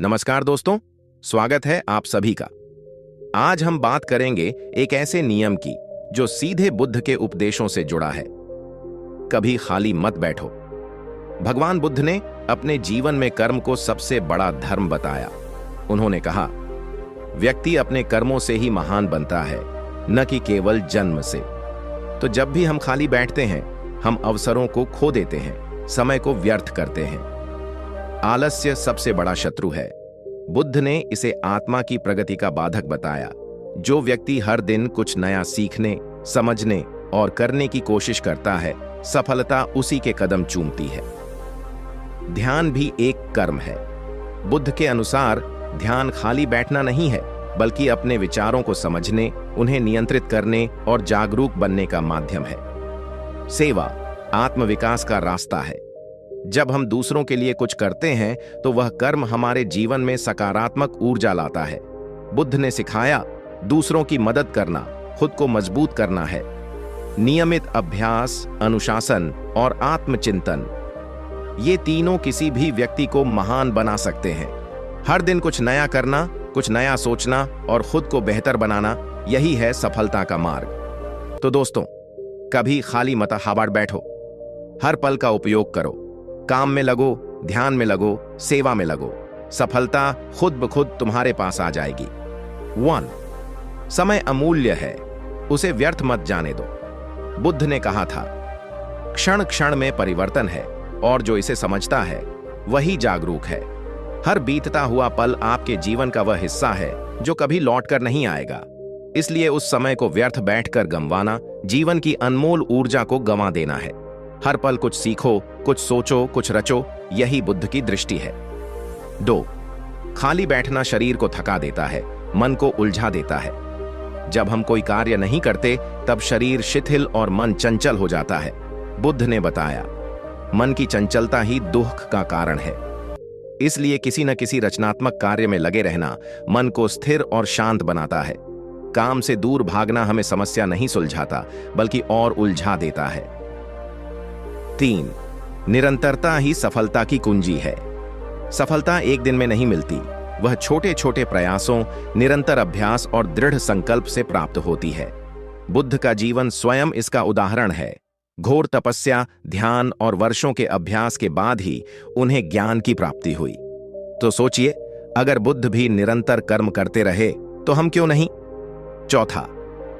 नमस्कार दोस्तों, स्वागत है आप सभी का। आज हम बात करेंगे एक ऐसे नियम की जो सीधे बुद्ध के उपदेशों से जुड़ा है। कभी खाली मत बैठो। भगवान बुद्ध ने अपने जीवन में कर्म को सबसे बड़ा धर्म बताया। उन्होंने कहा, व्यक्ति अपने कर्मों से ही महान बनता है, न कि केवल जन्म से। तो जब भी हम खाली बैठते हैं, हम अवसरों को खो देते हैं, समय को व्यर्थ करते हैं। आलस्य सबसे बड़ा शत्रु है। बुद्ध ने इसे आत्मा की प्रगति का बाधक बताया। जो व्यक्ति हर दिन कुछ नया सीखने, समझने और करने की कोशिश करता है, सफलता उसी के कदम चूमती है। ध्यान भी एक कर्म है। बुद्ध के अनुसार ध्यान खाली बैठना नहीं है, बल्कि अपने विचारों को समझने, उन्हें नियंत्रित करने और जागरूक बनने का माध्यम है। सेवा आत्मविकास का रास्ता है। जब हम दूसरों के लिए कुछ करते हैं, तो वह कर्म हमारे जीवन में सकारात्मक ऊर्जा लाता है। बुद्ध ने सिखाया, दूसरों की मदद करना खुद को मजबूत करना है। नियमित अभ्यास, अनुशासन और आत्मचिंतन, ये तीनों किसी भी व्यक्ति को महान बना सकते हैं। हर दिन कुछ नया करना, कुछ नया सोचना और खुद को बेहतर बनाना, यही है सफलता का मार्ग। तो दोस्तों, कभी खाली मत बैठो। हर पल का उपयोग करो। काम में लगो, ध्यान में लगो, सेवा में लगो। सफलता खुद ब खुद तुम्हारे पास आ जाएगी। 1. समय अमूल्य है, उसे व्यर्थ मत जाने दो। बुद्ध ने कहा था, क्षण क्षण में परिवर्तन है और जो इसे समझता है वही जागरूक है। हर बीतता हुआ पल आपके जीवन का वह हिस्सा है जो कभी लौट कर नहीं आएगा। इसलिए उस समय को व्यर्थ बैठकर गंवाना, जीवन की अनमोल ऊर्जा को गंवा देना है। हर पल कुछ सीखो, कुछ सोचो, कुछ रचो, यही बुद्ध की दृष्टि है। 2. खाली बैठना शरीर को थका देता है, मन को उलझा देता है। जब हम कोई कार्य नहीं करते, तब शरीर शिथिल और मन चंचल हो जाता है। बुद्ध ने बताया, मन की चंचलता ही दुख का कारण है। इसलिए किसी न किसी रचनात्मक कार्य में लगे रहना मन को स्थिर और शांत बनाता है। काम से दूर भागना हमें समस्या नहीं सुलझाता, बल्कि और उलझा देता है। 3. निरंतरता ही सफलता की कुंजी है। सफलता एक दिन में नहीं मिलती, वह छोटे छोटे प्रयासों, निरंतर अभ्यास और दृढ़ संकल्प से प्राप्त होती है। बुद्ध का जीवन स्वयं इसका उदाहरण है। घोर तपस्या, ध्यान और वर्षों के अभ्यास के बाद ही उन्हें ज्ञान की प्राप्ति हुई। तो सोचिए, अगर बुद्ध भी निरंतर कर्म करते रहे तो हम क्यों नहीं। 4.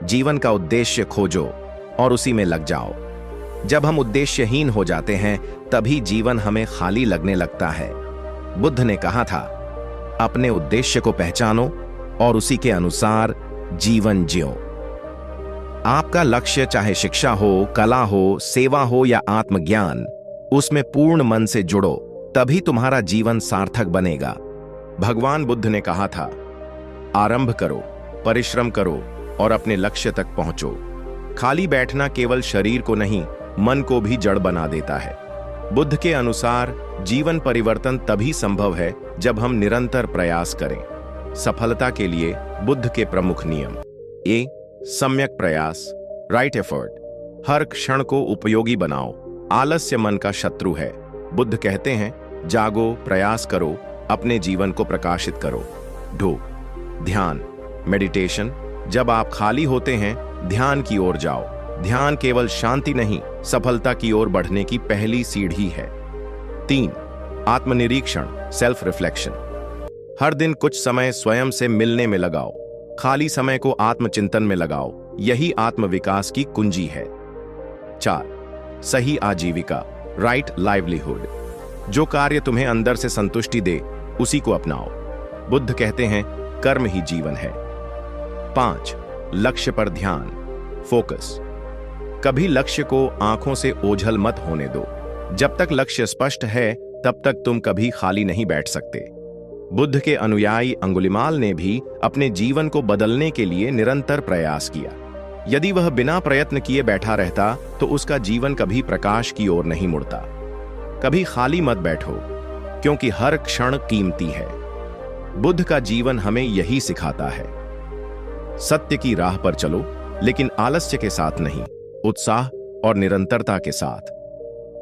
जीवन का उद्देश्य खोजो और उसी में लग जाओ। जब हम उद्देश्यहीन हो जाते हैं, तभी जीवन हमें खाली लगने लगता है। बुद्ध ने कहा था, अपने उद्देश्य को पहचानो और उसी के अनुसार जीवन जियो। आपका लक्ष्य चाहे शिक्षा हो, कला हो, सेवा हो या आत्मज्ञान, उसमें पूर्ण मन से जुड़ो, तभी तुम्हारा जीवन सार्थक बनेगा। भगवान बुद्ध ने कहा था, आरंभ करो, परिश्रम करो और अपने लक्ष्य तक पहुंचो। खाली बैठना केवल शरीर को नहीं, मन को भी जड़ बना देता है। बुद्ध के अनुसार जीवन परिवर्तन तभी संभव है जब हम निरंतर प्रयास करें। सफलता के लिए बुद्ध के प्रमुख नियम: ए. सम्यक प्रयास, राइट एफर्ट। हर क्षण को उपयोगी बनाओ। आलस्य मन का शत्रु है। बुद्ध कहते हैं, जागो, प्रयास करो, अपने जीवन को प्रकाशित करो। 2. ध्यान, मेडिटेशन। जब आप खाली होते हैं, ध्यान की ओर जाओ। ध्यान केवल शांति नहीं, सफलता की ओर बढ़ने की पहली सीढ़ी है। 3. आत्मनिरीक्षण, सेल्फ रिफ्लेक्शन। हर दिन कुछ समय स्वयं से मिलने में लगाओ। खाली समय को आत्मचिंतन में लगाओ, यही आत्मविकास की कुंजी है। 4. सही आजीविका, राइट लाइवलीहुड। जो कार्य तुम्हें अंदर से संतुष्टि दे, उसी को अपनाओ। बुद्ध कहते हैं, कर्म ही जीवन है। 5. लक्ष्य पर ध्यान, फोकस। कभी लक्ष्य को आंखों से ओझल मत होने दो। जब तक लक्ष्य स्पष्ट है, तब तक तुम कभी खाली नहीं बैठ सकते। बुद्ध के अनुयायी अंगुलिमाल ने भी अपने जीवन को बदलने के लिए निरंतर प्रयास किया। यदि वह बिना प्रयत्न किए बैठा रहता, तो उसका जीवन कभी प्रकाश की ओर नहीं मुड़ता। कभी खाली मत बैठो, क्योंकि हर क्षण कीमती है। बुद्ध का जीवन हमें यही सिखाता है। सत्य की राह पर चलो, लेकिन आलस्य के साथ नहीं, उत्साह और निरंतरता के साथ।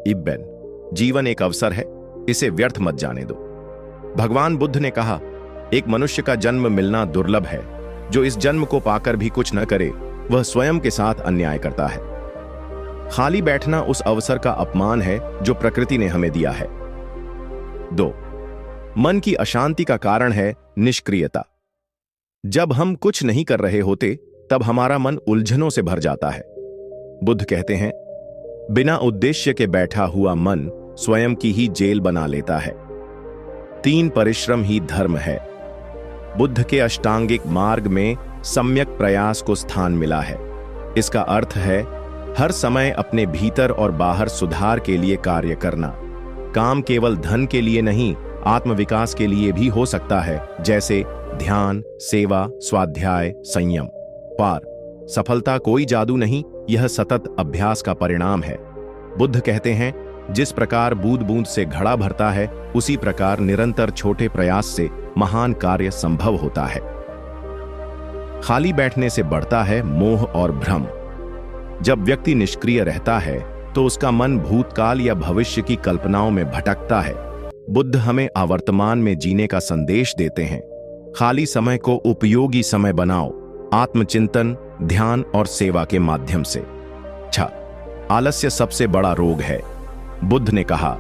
इब्बन, जीवन एक अवसर है, इसे व्यर्थ मत जाने दो। भगवान बुद्ध ने कहा, एक मनुष्य का जन्म मिलना दुर्लभ है। जो इस जन्म को पाकर भी कुछ न करे, वह स्वयं के साथ अन्याय करता है। खाली बैठना उस अवसर का अपमान है जो प्रकृति ने हमें दिया है। 2. मन की अशांति का कारण है निष्क्रियता। जब हम कुछ नहीं कर रहे होते, तब हमारा मन उलझनों से भर जाता है। बुद्ध कहते हैं, बिना उद्देश्य के बैठा हुआ मन स्वयं की ही जेल बना लेता है। 3 परिश्रम ही धर्म है। बुद्ध के अष्टांगिक मार्ग में सम्यक प्रयास को स्थान मिला है। इसका अर्थ है हर समय अपने भीतर और बाहर सुधार के लिए कार्य करना। काम केवल धन के लिए नहीं, आत्मविकास के लिए भी हो सकता है, जैसे ध्यान, सेवा, स्वाध्याय, संयम। पार सफलता कोई जादू नहीं, यह सतत अभ्यास का परिणाम है। बुद्ध कहते हैं, जिस प्रकार बूंद बूंद से घड़ा भरता है, उसी प्रकार निरंतर छोटे प्रयास से महान कार्य संभव होता है। खाली बैठने से बढ़ता है मोह और भ्रम। जब व्यक्ति निष्क्रिय रहता है तो उसका मन भूतकाल या भविष्य की कल्पनाओं में भटकता है। बुद्ध हमें आवर्तमान में जीने का संदेश देते हैं। खाली समय को उपयोगी समय बनाओ, आत्मचिंतन, ध्यान और सेवा के माध्यम से। 6. आलस्य सबसे बड़ा रोग है। बुद्ध ने कहा,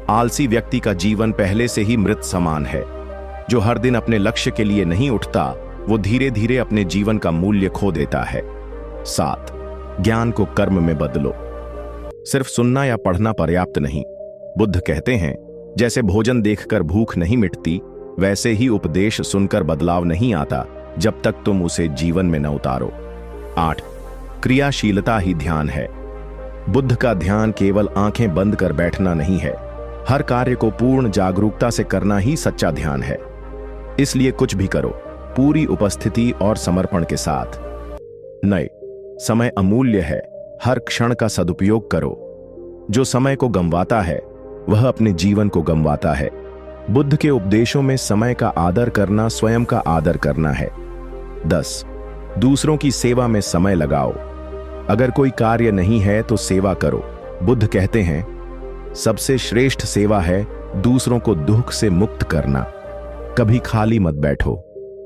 आलसी व्यक्ति का जीवन पहले से ही मृत समान है। जो हर दिन अपने लक्ष्य के लिए नहीं उठता, वो धीरे धीरे अपने जीवन का मूल्य खो देता है। 7. ज्ञान को कर्म में बदलो। सिर्फ सुनना या पढ़ना पर्याप्त नहीं। बुद्ध कहते हैं, जैसे भोजन देखकर भूख नहीं मिटती, वैसे ही उपदेश सुनकर बदलाव नहीं आता जब तक तुम उसे जीवन में न उतारो। 8. क्रियाशीलता ही ध्यान है। बुद्ध का ध्यान केवल आंखें बंद कर बैठना नहीं है। हर कार्य को पूर्ण जागरूकता से करना ही सच्चा ध्यान है। इसलिए कुछ भी करो, पूरी उपस्थिति और समर्पण के साथ। नए समय अमूल्य है, हर क्षण का सदुपयोग करो। जो समय को गंवाता है, वह अपने जीवन को गंवाता है। बुद्ध के उपदेशों में समय का आदर करना स्वयं का आदर करना है। 10. दूसरों की सेवा में समय लगाओ। अगर कोई कार्य नहीं है तो सेवा करो। बुद्ध कहते हैं, सबसे श्रेष्ठ सेवा है दूसरों को दुख से मुक्त करना। कभी खाली मत बैठो,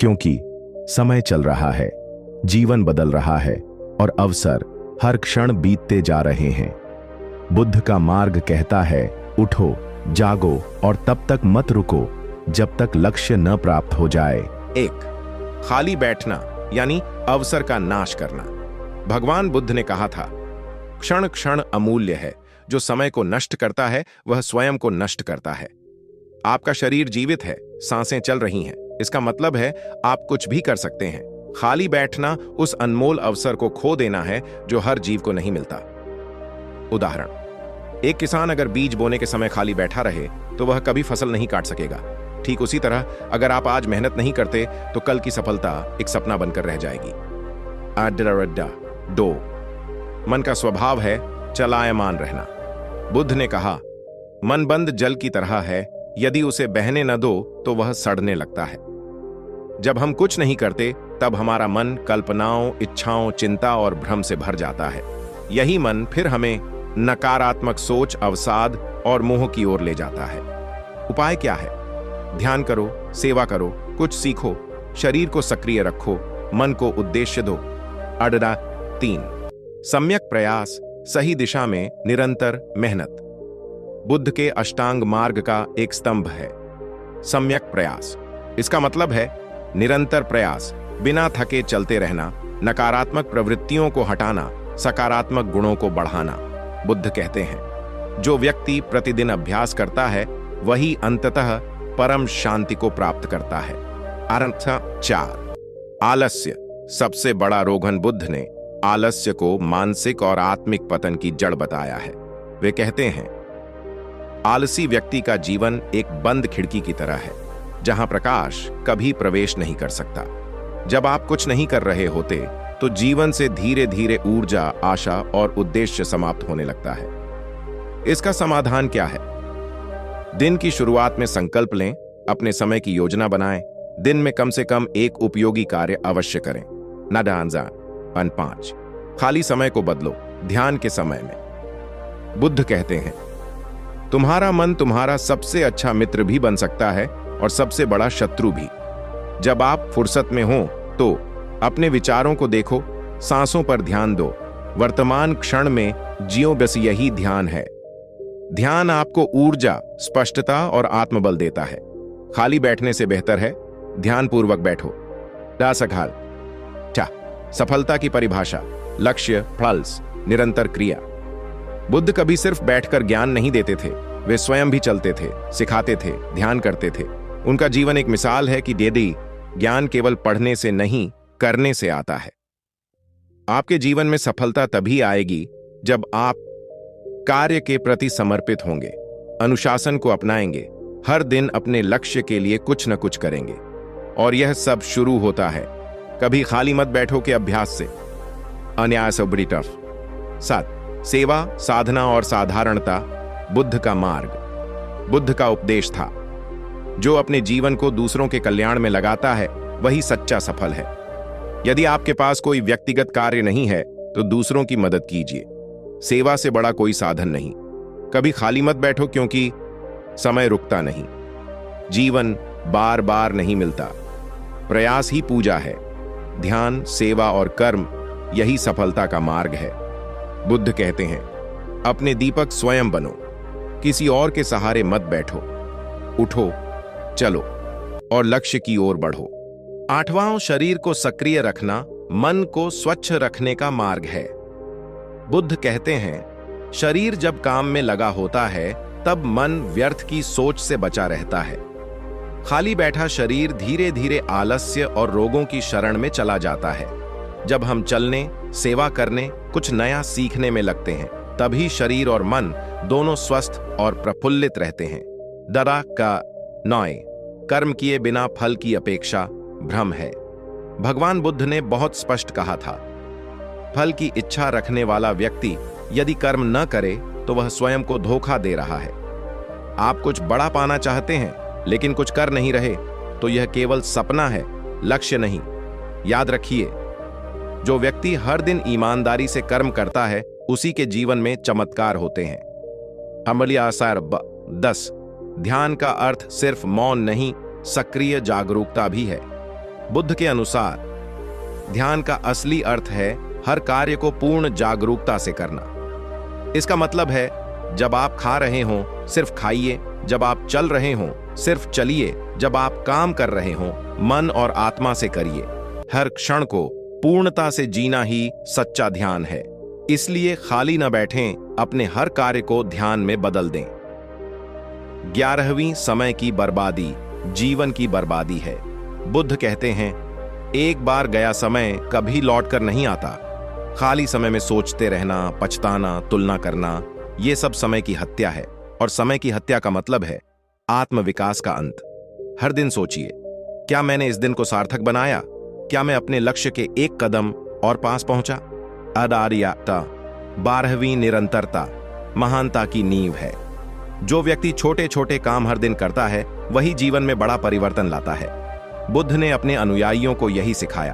क्योंकि समय चल रहा है, जीवन बदल रहा है और अवसर हर क्षण बीतते जा रहे हैं। बुद्ध का मार्ग कहता है, उठो, जागो और तब तक मत रुको जब तक लक्ष्य न प्राप्त हो जाए। 1. खाली बैठना यानी अवसर का नाश करना। भगवान बुद्ध ने कहा था, क्षण क्षण अमूल्य है। जो समय को नष्ट करता है, वह स्वयं को नष्ट करता है। आपका शरीर जीवित है, सांसें चल रही हैं। इसका मतलब है आप कुछ भी कर सकते हैं। खाली बैठना उस अनमोल अवसर को खो देना है जो हर जीव को नहीं मिलता। उदाहरण, एक किसान अगर बीज बोने के समय खाली बैठा रहे तो वह कभी फसल नहीं काट सकेगा। ठीक उसी तरह अगर आप आज मेहनत नहीं करते तो कल की सफलता एक सपना बनकर रह जाएगी। 2. मन का स्वभाव है चलायमान रहना। बुद्ध ने कहा, मन बंद जल की तरह है, यदि उसे बहने न दो तो वह सड़ने लगता है। जब हम कुछ नहीं करते, तब हमारा मन कल्पनाओं, इच्छाओं, चिंता और भ्रम से भर जाता है। यही मन फिर हमें नकारात्मक सोच, अवसाद और मोह की ओर ले जाता है। उपाय क्या है? ध्यान करो, सेवा करो, कुछ सीखो, शरीर को सक्रिय रखो, मन को उद्देश्य दो। 3. सम्यक प्रयास, सही दिशा में निरंतर मेहनत। बुद्ध के अष्टांग मार्ग का एक स्तंभ है सम्यक प्रयास। इसका मतलब है निरंतर प्रयास, बिना थके चलते रहना, नकारात्मक प्रवृत्तियों को हटाना, सकारात्मक गुणों को बढ़ाना। बुद्ध कहते हैं, जो व्यक्ति प्रतिदिन अभ्यास करता है वही अंततः परम शांति को प्राप्त करता है। 4. आलस्य सबसे बड़ा रोगन। बुद्ध ने आलस्य को मानसिक और आत्मिक पतन की जड़ बताया है। वे कहते हैं, आलसी व्यक्ति का जीवन एक बंद खिड़की की तरह है, जहां प्रकाश कभी प्रवेश नहीं कर सकता। जब आप कुछ नहीं कर रहे होते तो जीवन से धीरे धीरे ऊर्जा, आशा और उद्देश्य समाप्त होने लगता है। इसका समाधान क्या है? दिन की शुरुआत में संकल्प लें, अपने समय की योजना बनाएं, दिन में कम से कम एक उपयोगी कार्य अवश्य करें। 5. खाली समय को बदलो ध्यान के समय में। बुद्ध कहते हैं, तुम्हारा मन तुम्हारा सबसे अच्छा मित्र भी बन सकता है और सबसे बड़ा शत्रु भी। जब आप फुर्सत में हो तो अपने विचारों को देखो, सांसों पर ध्यान दो, वर्तमान क्षण में जियो, बस यही ध्यान है। ध्यान आपको ऊर्जा, स्पष्टता और आत्मबल देता है। खाली बैठने से बेहतर है ध्यानपूर्वक बैठो। रासखाल सफलता की परिभाषा, लक्ष्य, फल्स, निरंतर क्रिया। बुद्ध कभी सिर्फ बैठकर ज्ञान नहीं देते थे, वे स्वयं भी चलते थे, सिखाते थे, ध्यान करते थे। उनका जीवन एक मिसाल है कि यदि ज्ञान केवल पढ़ने से नहीं, करने से आता है। आपके जीवन में सफलता तभी आएगी जब आप कार्य के प्रति समर्पित होंगे, अनुशासन को अपनाएंगे, हर दिन अपने लक्ष्य के लिए कुछ न कुछ करेंगे। और यह सब शुरू होता है कभी खाली मत बैठो के अभ्यास से। अन्याय से बड़ी टफ। 7. सेवा, साधना और साधारणता बुद्ध का मार्ग। बुद्ध का उपदेश था, जो अपने जीवन को दूसरों के कल्याण में लगाता है वही सच्चा सफल है। यदि आपके पास कोई व्यक्तिगत कार्य नहीं है तो दूसरों की मदद कीजिए। सेवा से बड़ा कोई साधन नहीं। कभी खाली मत बैठो, क्योंकि समय रुकता नहीं, जीवन बार बार नहीं मिलता। प्रयास ही पूजा है। ध्यान, सेवा और कर्म, यही सफलता का मार्ग है। बुद्ध कहते हैं, अपने दीपक स्वयं बनो, किसी और के सहारे मत बैठो। उठो, चलो और लक्ष्य की ओर बढ़ो। 8वां, शरीर को सक्रिय रखना मन को स्वच्छ रखने का मार्ग है। बुद्ध कहते हैं, शरीर जब काम में लगा होता है तब मन व्यर्थ की सोच से बचा रहता है। खाली बैठा शरीर धीरे धीरे आलस्य और रोगों की शरण में चला जाता है। जब हम चलने, सेवा करने, कुछ नया सीखने में लगते हैं, तभी शरीर और मन दोनों स्वस्थ और प्रफुल्लित रहते हैं। दरा का 9, कर्म किए बिना फल की अपेक्षा भ्रम है। भगवान बुद्ध ने बहुत स्पष्ट कहा था, फल की इच्छा रखने वाला व्यक्ति यदि कर्म न करे तो वह स्वयं को धोखा दे रहा है। आप कुछ बड़ा पाना चाहते हैं लेकिन कुछ कर नहीं रहे तो यह केवल सपना है, लक्ष्य नहीं। याद रखिए, जो व्यक्ति हर दिन ईमानदारी से कर्म करता है उसी के जीवन में चमत्कार होते हैं। अमली आसार 10, ध्यान का अर्थ सिर्फ मौन नहीं, सक्रिय जागरूकता भी है। बुद्ध के अनुसार ध्यान का असली अर्थ है हर कार्य को पूर्ण जागरूकता से करना। इसका मतलब है, जब आप खा रहे हों सिर्फ खाइए, जब आप चल रहे हों सिर्फ चलिए, जब आप काम कर रहे हों मन और आत्मा से करिए। हर क्षण को पूर्णता से जीना ही सच्चा ध्यान है। इसलिए खाली न बैठें, अपने हर कार्य को ध्यान में बदल दें। 11वीं, समय की बर्बादी जीवन की बर्बादी है। बुद्ध कहते हैं, एक बार गया समय कभी लौटकर नहीं आता। खाली समय में सोचते रहना, पछताना, तुलना करना, यह सब समय की हत्या है। और समय की हत्या का मतलब है आत्मविकास का अंत। हर दिन सोचिए, क्या मैंने इस दिन को सार्थक बनाया? क्या मैं अपने लक्ष्य के एक कदम और पास पहुंचा? अदारियता 12वीं, निरंतरता महानता की नींव है। जो व्यक्ति छोटे छोटे काम हर दिन करता है वही जीवन में बड़ा परिवर्तन लाता है। बुद्ध ने अपने अनुयायियों को यही सिखाया,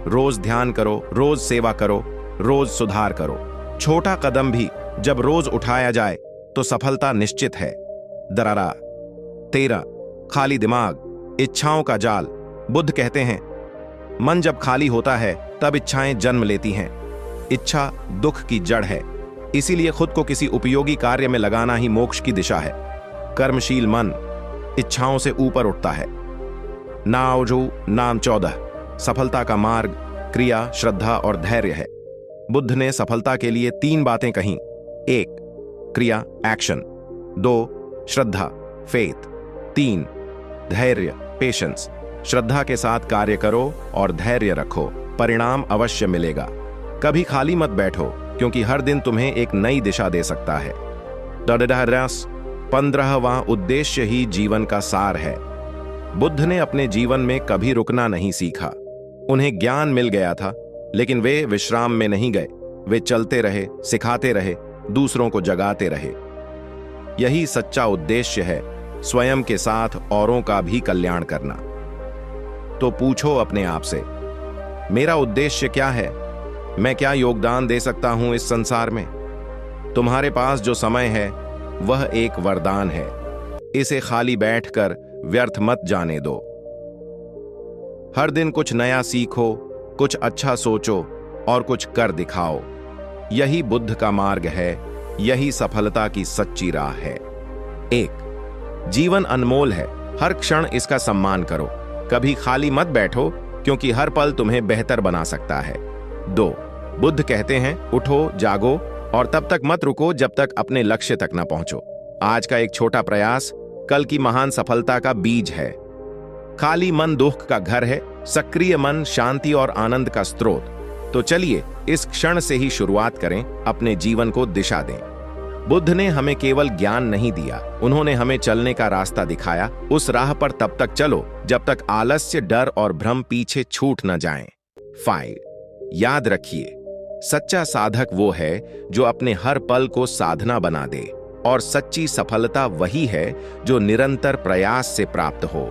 रोज ध्यान करो, रोज सेवा करो, रोज सुधार करो। छोटा कदम भी जब रोज उठाया जाए तो सफलता निश्चित है। दरारा 13, खाली दिमाग इच्छाओं का जाल। बुद्ध कहते हैं, मन जब खाली होता है तब इच्छाएं जन्म लेती हैं। इच्छा दुख की जड़ है, इसीलिए खुद को किसी उपयोगी कार्य में लगाना ही मोक्ष की दिशा है। कर्मशील मन इच्छाओं से ऊपर उठता है। नाओजू नाम 14, सफलता का मार्ग क्रिया, श्रद्धा और धैर्य है। बुद्ध ने सफलता के लिए 3 बातें कहीं। 1, क्रिया, एक्शन। 2, श्रद्धा, फेथ। 3, धैर्य, पेशेंस। श्रद्धा के साथ कार्य करो और धैर्य रखो, परिणाम अवश्य मिलेगा। कभी खाली मत बैठो, क्योंकि हर दिन तुम्हें एक नई दिशा दे सकता है। 15वां, उद्देश्य ही जीवन का सार है। बुद्ध ने अपने जीवन में कभी रुकना नहीं सीखा। उन्हें ज्ञान मिल गया था, लेकिन वे विश्राम में नहीं गए। वे चलते रहे, सिखाते रहे, दूसरों को जगाते रहे। यही सच्चा उद्देश्य है, स्वयं के साथ औरों का भी कल्याण करना। तो पूछो अपने आप से, मेरा उद्देश्य क्या है? मैं क्या योगदान दे सकता हूं इस संसार में? तुम्हारे पास जो समय है वह एक वरदान है। इसे खाली बैठकर व्यर्थ मत जाने दो। हर दिन कुछ नया सीखो, कुछ अच्छा सोचो और कुछ कर दिखाओ। यही बुद्ध का मार्ग है, यही सफलता की सच्ची राह है। 1, जीवन अनमोल है, हर क्षण इसका सम्मान करो। कभी खाली मत बैठो, क्योंकि हर पल तुम्हें बेहतर बना सकता है। 2, बुद्ध कहते हैं, उठो, जागो और तब तक मत रुको जब तक अपने लक्ष्य तक न पहुंचो। आज का एक छोटा प्रयास कल की महान सफलता का बीज है। खाली मन दुख का घर है, सक्रिय मन शांति और आनंद का स्रोत। तो चलिए इस क्षण से ही शुरुआत करें, अपने जीवन को दिशा दें। बुद्ध ने हमें केवल ज्ञान नहीं दिया, उन्होंने हमें चलने का रास्ता दिखाया। उस राह पर तब तक चलो जब तक आलस्य, डर और भ्रम पीछे छूट न जाएं। 5, याद रखिए, सच्चा साधक वो है जो अपने हर पल को साधना बना दे, और सच्ची सफलता वही है जो निरंतर प्रयास से प्राप्त हो।